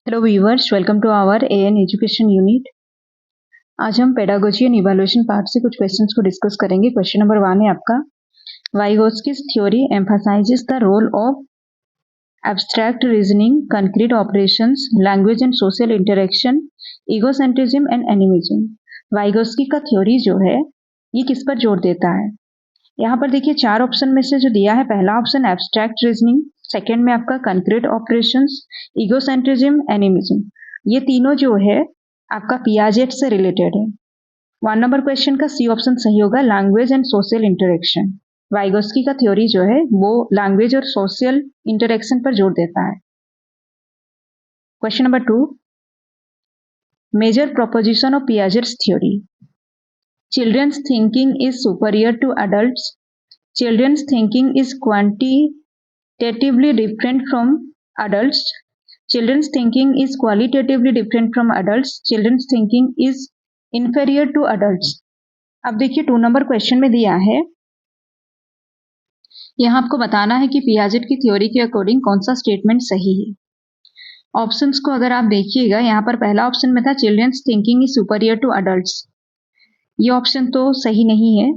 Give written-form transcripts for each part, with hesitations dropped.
Hello viewers, welcome to our AN education unit. आज हम pedagogy and evaluation part से कुछ क्वेश्चंस को डिस्कस करेंगे। क्वेश्चन नंबर 1 है आपका, Vygotsky's theory emphasises the role of abstract reasoning, concrete operations, language and social interaction, egocentrism and animism. Vygotsky का theory जो है ये किस पर जोर देता है? यहाँ पर देखिए 4 ऑप्शन में से जो दिया है, पहला ऑप्शन एब्स्ट्रैक्ट रीजनिंग, सेकेंड में आपका कंक्रीट ऑपरेशंस, ईगोसेंट्रिज्म, एनिमिज्म। ये तीनों जो है आपका पियाजेट से रिलेटेड है। 1 नंबर क्वेश्चन का सी ऑप्शन सही होगा, language and social interaction. Vygotsky का थ्योरी जो है वो लैंग्वेज और सोशल इंटरेक्शन पर जोर देता है। Question number 2, major proposition of Piaget's theory. Children's thinking is superior to adults, children's thinking is quantitatively different from adults, children's thinking is qualitatively different from adults, children's thinking is inferior to adults। अब देखिए 2 number question में दिया है, यहाँ आपको बताना है कि पियाजेट की थ्योरी के अकॉर्डिंग कौन सा स्टेटमेंट सही है। ऑप्शंस को अगर आप देखिएगा, यहाँ पर पहला ऑप्शन में था children's thinking is superior to adults. ये ऑप्शन तो सही नहीं है।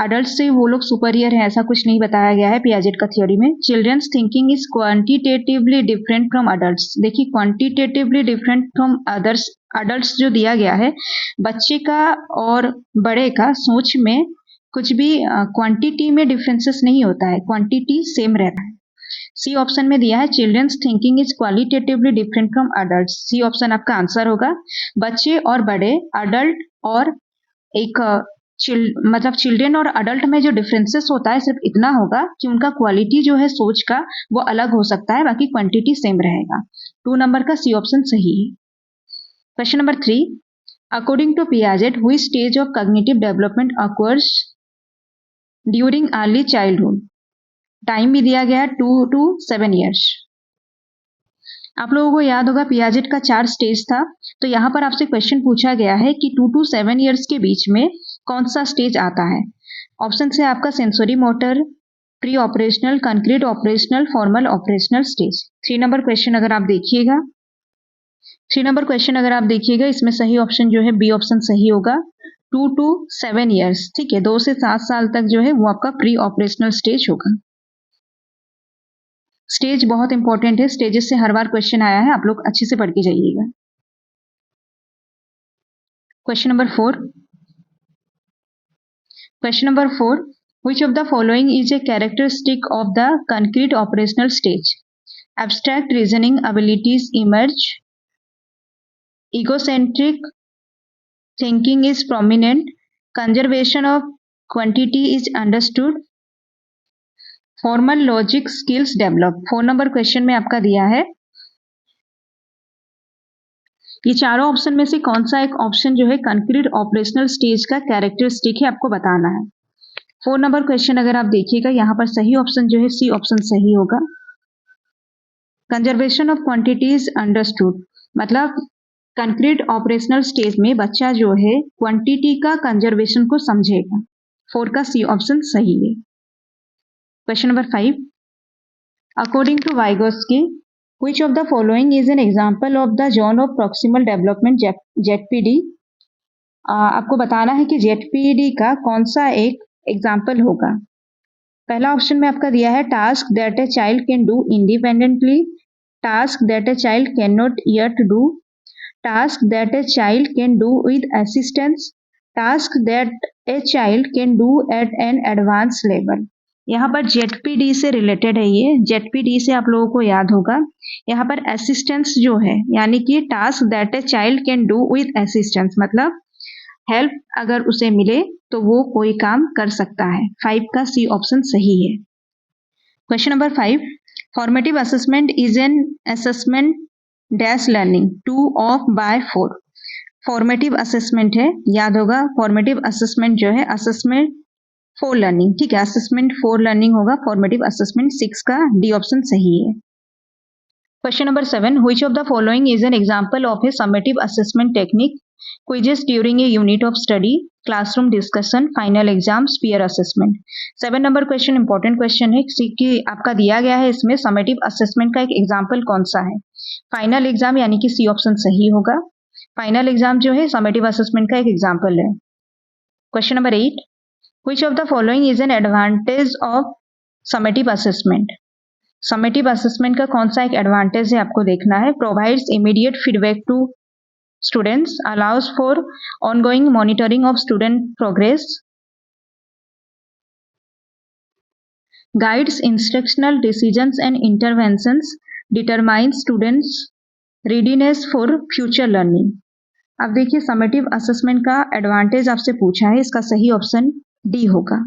अडल्ट से वो लोग सुपरियर है ऐसा कुछ नहीं बताया गया है पियाजेट का थ्योरी में। Children's thinking is quantitatively different from adults. देखिए quantitatively different from others, adults जो दिया गया है, बच्चे का और बड़े का सोच में कुछ भी क्वांटिटी में डिफरेंसेस नहीं होता है, क्वांटिटी सेम रहता है। सी ऑप्शन में दिया है children's thinking is qualitatively different from adults. C option आपका आंसर होगा। बच्चे और बड़े, अडल्ट और एक मतलब चिल्ड्रन और अडल्ट में जो डिफरेंसेस होता है सिर्फ इतना होगा कि उनका क्वालिटी जो है सोच का वो अलग हो सकता है, बाकी क्वांटिटी सेम रहेगा। 2 नंबर का सी ऑप्शन सही है। Question number 3, according to Piaget which stage of cognitive development occurs during early childhood. Time भी दिया गया है 2 to 7 ईयर्स। आप लोगों को याद होगा पियाजेट का 4 स्टेज था, तो यहाँ पर आपसे क्वेश्चन पूछा गया है कि 2 to 7 ईयर्स के बीच में कौन सा स्टेज आता है। ऑप्शन से आपका sensory motor, pre operational, concrete operational, formal operational stage. 3 number question अगर आप देखिएगा, 3 नंबर क्वेश्चन अगर आप देखिएगा, इसमें सही ऑप्शन जो है बी ऑप्शन सही होगा, 2 to 7 ईयर्स। ठीक है, 2 से 7 साल तक जो है वो आपका प्री ऑपरेशनल स्टेज होगा। स्टेज बहुत इंपॉर्टेंट है, स्टेजेस से हर बार क्वेश्चन आया है, आप लोग अच्छे से पढ़ के जाइएगा। Question number 4, question number 4, which of the following is a characteristic of the concrete operational stage? Abstract reasoning abilities emerge, egocentric thinking is prominent, conservation of quantity is understood, formal logic skills develop. 4 number question में आपका दिया है, ये चारों option में से कौन सा एक ऑप्शन जो है कंक्रीट ऑपरेशनल स्टेज का कैरेक्टरिस्टिक है, आपको बताना है। 4 नंबर क्वेश्चन अगर आप देखिएगा, यहाँ पर सही ऑप्शन जो है सी ऑप्शन सही होगा, कंजर्वेशन ऑफ क्वांटिटीज अंडरस्टूड। मतलब कंक्रीट ऑपरेशनल स्टेज में बच्चा जो है क्वांटिटी का कंजर्वेशन को समझेगा। 4 का सी ऑप्शन सही है। Question number 5, according to Vygotsky which of the following is an example of the zone of proximal development ZPD। आपको बताना है कि ZPD का कौन सा एक एग्जाम्पल होगा। पहला ऑप्शन में आपका दिया है task that a child can do independently, task that a child can not yet do, task that a child can do with assistance, task that a child can do at an advance level. यहाँ पर ZPD से related है, ये ZPD से आप लोगों को याद होगा। यहाँ पर असिस्टेंस जो है, यानी कि task that a child can do with assistance, मतलब हेल्प अगर उसे मिले तो वो कोई काम कर सकता है। 5 का सी ऑप्शन सही है। Question number 5, formative assessment is an assessment dash learning 2 of by 4। Formative assessment है, याद होगा फॉर्मेटिव असेसमेंट जो है असेसमेंट फॉर लर्निंग। ठीक है, असेसमेंट फॉर लर्निंग होगा फॉर्मेटिव असेसमेंट। 6 का डी ऑप्शन सही है। Question number 7, which of the following is an example of a summative assessment technique? Quizzes during a unit of study, classroom discussion, final exams, peer assessment। 7 number question important question है कि आपका दिया गया है इसमें summative assessment का एक example कौन सा है। फाइनल एग्जाम यानी कि सी ऑप्शन सही होगा। फाइनल एग्जाम जो है समेटिव असेसमेंट का एक एग्जाम्पल है। Question number 8, which of the following is an advantage of summative assessment. Summative assessment का कौन सा एक एडवांटेज है आपको देखना है। Provides immediate feedback to students, allows for ongoing monitoring of student progress, guides instructional decisions and interventions, determines students readiness for future learning। अब देखिए समेटिव असेसमेंट का एडवांटेज आपसे पूछा है, इसका सही ऑप्शन डी होगा।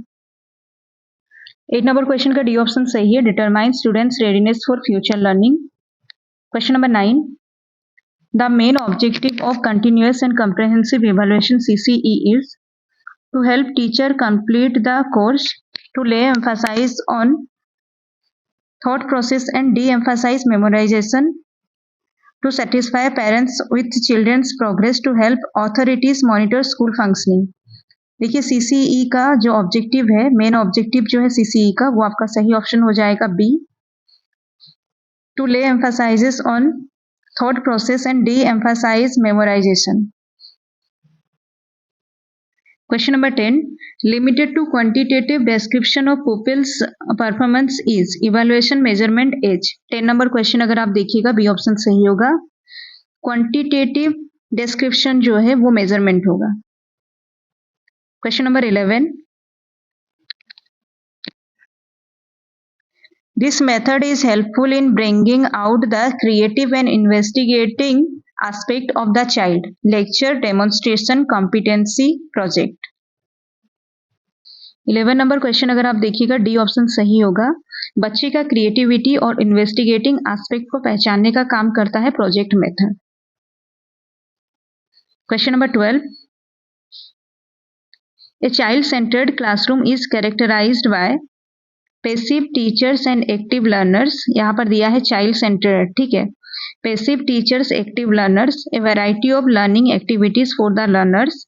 8 नंबर क्वेश्चन का डी ऑप्शन सही है, determine students readiness for future learning. Question number 9, the main objective of continuous and comprehensive evaluation CCE is to help teacher complete the course, to lay emphasis on thought process and de-emphasize memorization, to satisfy parents with children's progress, to help authorities monitor school functioning। देखिए CCE का जो objective है, main objective जो है CCE का, वो आपका सही ऑप्शन हो जाएगा B, to lay emphasises on thought process and deemphasise memorisation. Question number 10, limited to quantitative description of pupils performance is evaluation measurement age। 10 number question अगर आप देखिएगा बी ऑप्शन सही होगा। क्वांटिटेटिव डिस्क्रिप्शन जो है वो मेजरमेंट होगा। Question number 11, this method is helpful in bringing out the creative and investigating aspect of the child, lecture, demonstration, competency, project। 11 number question अगर आप देखिएगा डी ऑप्शन सही होगा। बच्चे का क्रिएटिविटी और इन्वेस्टिगेटिंग एस्पेक्ट को पहचानने का काम करता है project method. Question number 12, a child centred classroom is characterised by passive teachers and active learners. यहाँ पर दिया है चाइल्ड सेंटर्ड, ठीक है। Passive teachers, active learners, a variety of learning activities for the learners,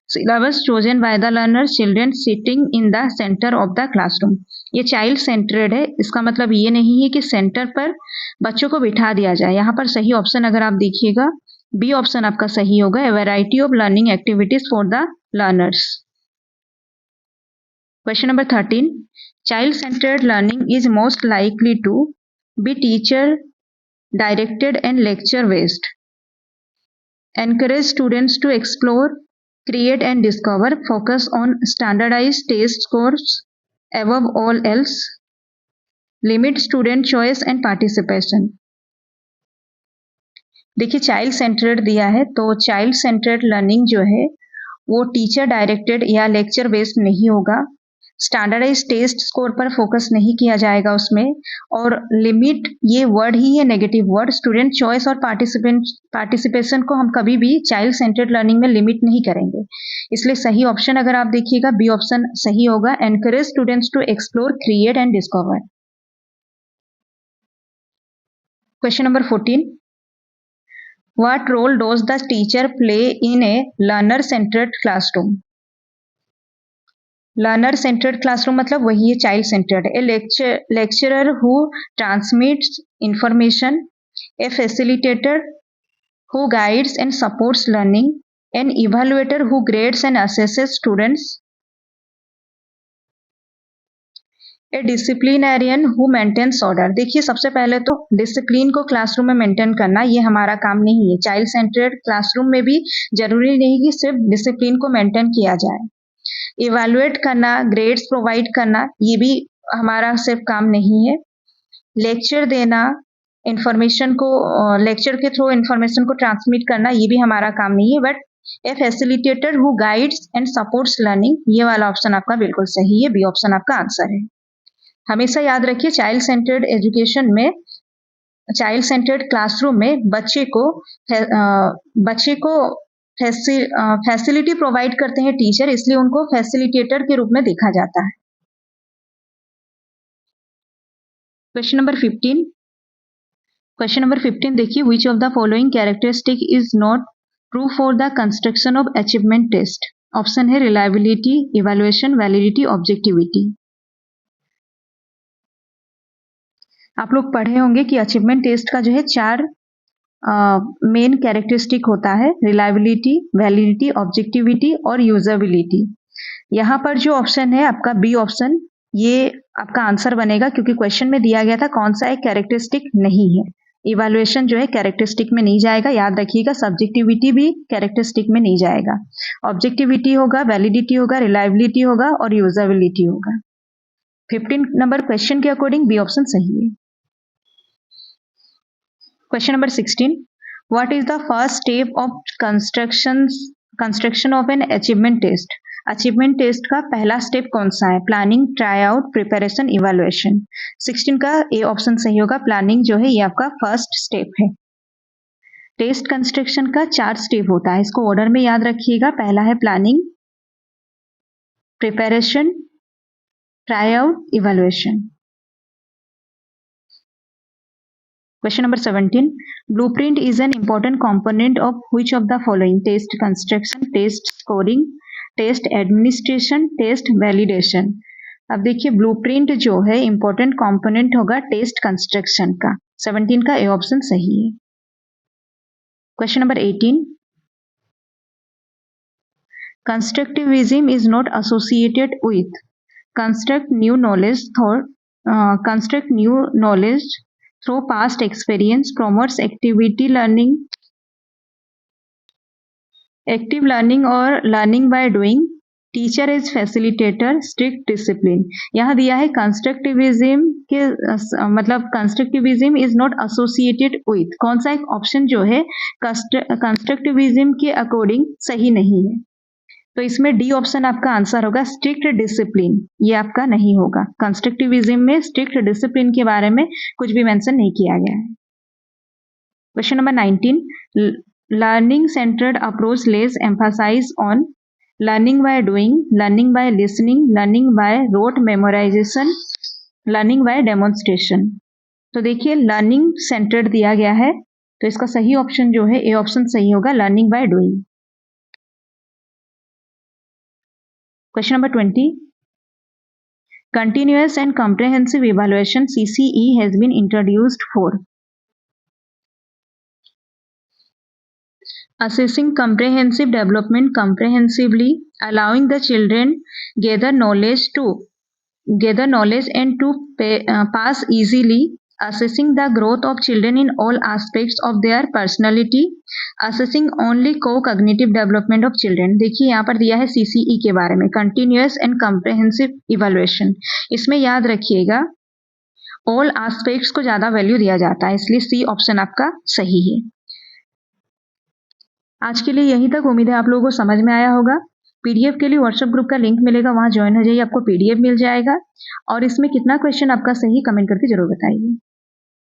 syllabus chosen by the learner, children sitting in the centre of the classroom. ये child centred है, इसका मतलब ये नहीं है कि सेंटर पर बच्चों को बिठा दिया जाए। यहाँ पर सही ऑप्शन अगर आप देखिएगा बी ऑप्शन आपका सही होगा, a variety of learning activities for the learners. Question number 13, child centred learning is most likely to be teacher directed and lecture based, encourage students to explore, create and discover, focus on standardized test scores above all else, limit student choice and participation। देखिए child centred दिया है, तो child centred learning जो है वो teacher directed या lecture based नहीं होगा, स्टैंडर्डाइज टेस्ट स्कोर पर फोकस नहीं किया जाएगा उसमें, और लिमिट ये वर्ड ही है नेगेटिव वर्ड। स्टूडेंट चॉइस और पार्टिसिपेशन को हम कभी भी चाइल्ड सेंटर्ड लर्निंग में लिमिट नहीं करेंगे, इसलिए सही ऑप्शन अगर आप देखिएगा बी ऑप्शन सही होगा, encourage students to explore, create and discover. Question number 14, what role does the teacher play in a learner centred classroom. Learner centred classroom मतलब वही है child centred. A lecturer who transmits information, a facilitator who guides and supports learning, an evaluator who grades and assesses students, a disciplinarian who maintains order. देखिए सबसे पहले तो discipline को classroom में maintain करना ये हमारा काम नहीं है। चाइल्ड सेंटर्ड क्लासरूम में भी जरूरी नहीं कि सिर्फ डिसिप्लिन को मेंटेन किया जाए, इवैल्यूएट करना, ग्रेड्स प्रोवाइड करना ये भी हमारा सिर्फ काम नहीं है। लेक्चर देना, इंफॉर्मेशन को लेक्चर के थ्रू इंफॉर्मेशन को ट्रांसमिट करना ये भी हमारा काम नहीं है। But A facilitator who guides and supports learning, ये वाला ऑप्शन आपका बिल्कुल सही है, बी ऑप्शन आपका आंसर है। हमेशा याद रखिए चाइल्ड सेंटर्ड एजुकेशन में, चाइल्ड सेंटर्ड क्लासरूम में बच्चे को फैसिलिटी प्रोवाइड करते हैं टीचर, इसलिए उनको फैसिलिटेटर के रूप में देखा जाता है। क्वेश्चन नंबर 15, क्वेश्चन नंबर 15 देखिए, which of the following characteristic is not true for the construction of achievement test. Option है रिलायबिलिटी, इवैल्यूएशन, वैलिडिटी, ऑब्जेक्टिविटी। आप लोग पढ़े होंगे कि अचीवमेंट टेस्ट का जो है 4 मेन कैरेक्टरिस्टिक होता है रिलायबिलिटी, वैलिडिटी, ऑब्जेक्टिविटी और यूजेबिलिटी। यहाँ पर जो ऑप्शन है आपका बी ऑप्शन, ये आपका आंसर बनेगा क्योंकि क्वेश्चन में दिया गया था कौन सा एक कैरेक्टरिस्टिक नहीं है। इवैल्यूएशन जो है कैरेक्टरिस्टिक में नहीं जाएगा, याद रखिएगा। सब्जेक्टिविटी भी कैरेक्टरिस्टिक में नहीं जाएगा। ऑब्जेक्टिविटी होगा, वैलिडिटी होगा, रिलायबिलिटी होगा और यूजेबिलिटी होगा। 15 नंबर क्वेश्चन के अकॉर्डिंग बी ऑप्शन सही है। Question number 16, what is the first step of construction of an achievement test? Achievement test का पहला स्टेप कौन सा है? Planning, try out, preparation, evaluation. 16 का ए ऑप्शन सही होगा। प्लानिंग जो है ये आपका फर्स्ट स्टेप है। टेस्ट कंस्ट्रक्शन का 4 स्टेप होता है, इसको ऑर्डर में याद रखिएगा। पहला है planning, preparation, try out, evaluation. Question number 17. Blueprint is an important component of which of the following? Test construction, test scoring, test administration, test validation. अब देखिए ब्लूप्रिंट जो है इंपॉर्टेंट कंपोनेंट होगा टेस्ट कंस्ट्रक्शन का। 17 का ए ऑप्शन सही है। Question number 18. Constructivism is not associated with construct new knowledge through past experience, promotes active learning or learning by doing, teacher is facilitator, strict discipline. यहाँ दिया है constructivism के मतलब constructivism is not associated with, कौन सा एक option जो है कंस्ट्रक्टिविज्म के अकॉर्डिंग सही नहीं है, तो इसमें डी ऑप्शन आपका आंसर होगा, स्ट्रिक्ट डिसिप्लिन। ये आपका नहीं होगा। कंस्ट्रक्टिविज्म में स्ट्रिक्ट डिसिप्लिन के बारे में कुछ भी मेंशन नहीं किया गया है। Question number 19. Learning centred approach less emphasise on learning by doing, learning by listening, learning by rote memorisation, learning by demonstration. तो देखिए लर्निंग सेंटर्ड दिया गया है, तो इसका सही ऑप्शन जो है ए ऑप्शन सही होगा, learning by doing. Question number 20. Continuous and comprehensive evaluation CCE has been introduced for assessing comprehensive development comprehensively, allowing the children gather knowledge and to pass easily, assessing the growth of children in all aspects of their personality, assessing only co-cognitive development of children। देखिए यहाँ पर दिया है CCE के बारे में, continuous and comprehensive evaluation. इसमें याद रखिएगा ऑल एस्पेक्ट्स को ज्यादा वैल्यू दिया जाता है, इसलिए सी ऑप्शन आपका सही है। आज के लिए यहीं तक। उम्मीद है आप लोगों को समझ में आया होगा। पीडीएफ के लिए व्हाट्सएप ग्रुप का लिंक मिलेगा, वहां ज्वाइन हो जाइए, आपको पीडीएफ मिल जाएगा। और इसमें कितना क्वेश्चन आपका सही कमेंट करके जरूर बताइए।